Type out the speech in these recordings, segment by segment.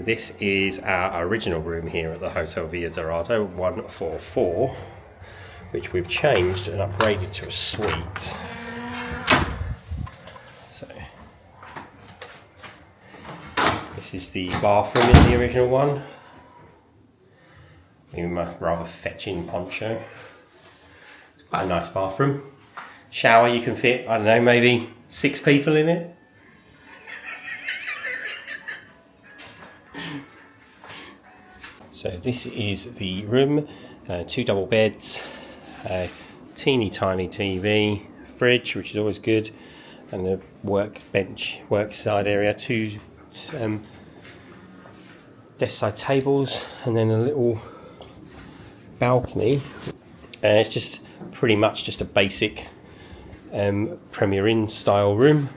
this is our original room here at the Hotel Villa Dorada 144, which we've changed and upgraded to a suite. So this is the bathroom in the original one. In a rather fetching poncho. It's quite a nice bathroom. Shower, you can fit, I don't know, maybe 6 people in it. So this is the room, 2 double beds, a teeny tiny TV, fridge, which is always good, and a workbench, workside area, 2 desk side tables, and then a little balcony. It's just pretty much just a basic Premier Inn style room,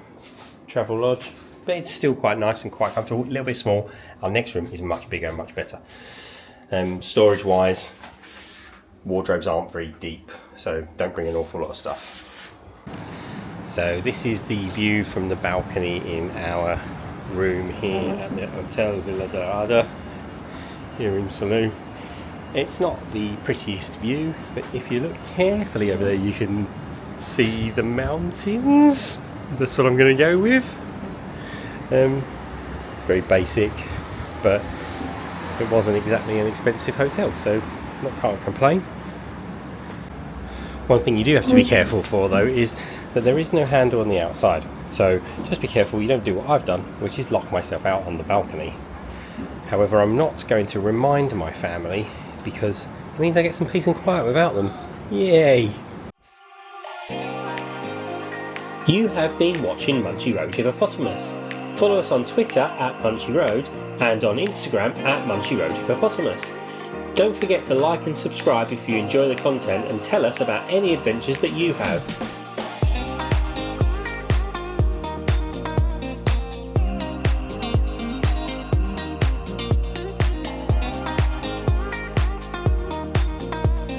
travel lodge, but it's still quite nice and quite comfortable. A little bit small. Our next room is much bigger and much better. Storage wise, wardrobes aren't very deep, so don't bring an awful lot of stuff. So this is the view from the balcony in our room here at the Hotel Villa Dorada here in Salou. It's not the prettiest view, but if you look carefully over there you can see the mountains. That's what I'm going to go with. It's very basic, but it wasn't exactly an expensive hotel, so can't complain. One thing you do have to be careful for though is that there is no handle on the outside, so just be careful you don't do what I've done, which is lock myself out on the balcony. However, I'm not going to remind my family because it means I get some peace and quiet without them. Yay! You have been watching Munchy Road Hippopotamus. Follow us on Twitter at Munchy Road and on Instagram at Munchy Road Hippopotamus. Don't forget to like and subscribe if you enjoy the content and tell us about any adventures that you have.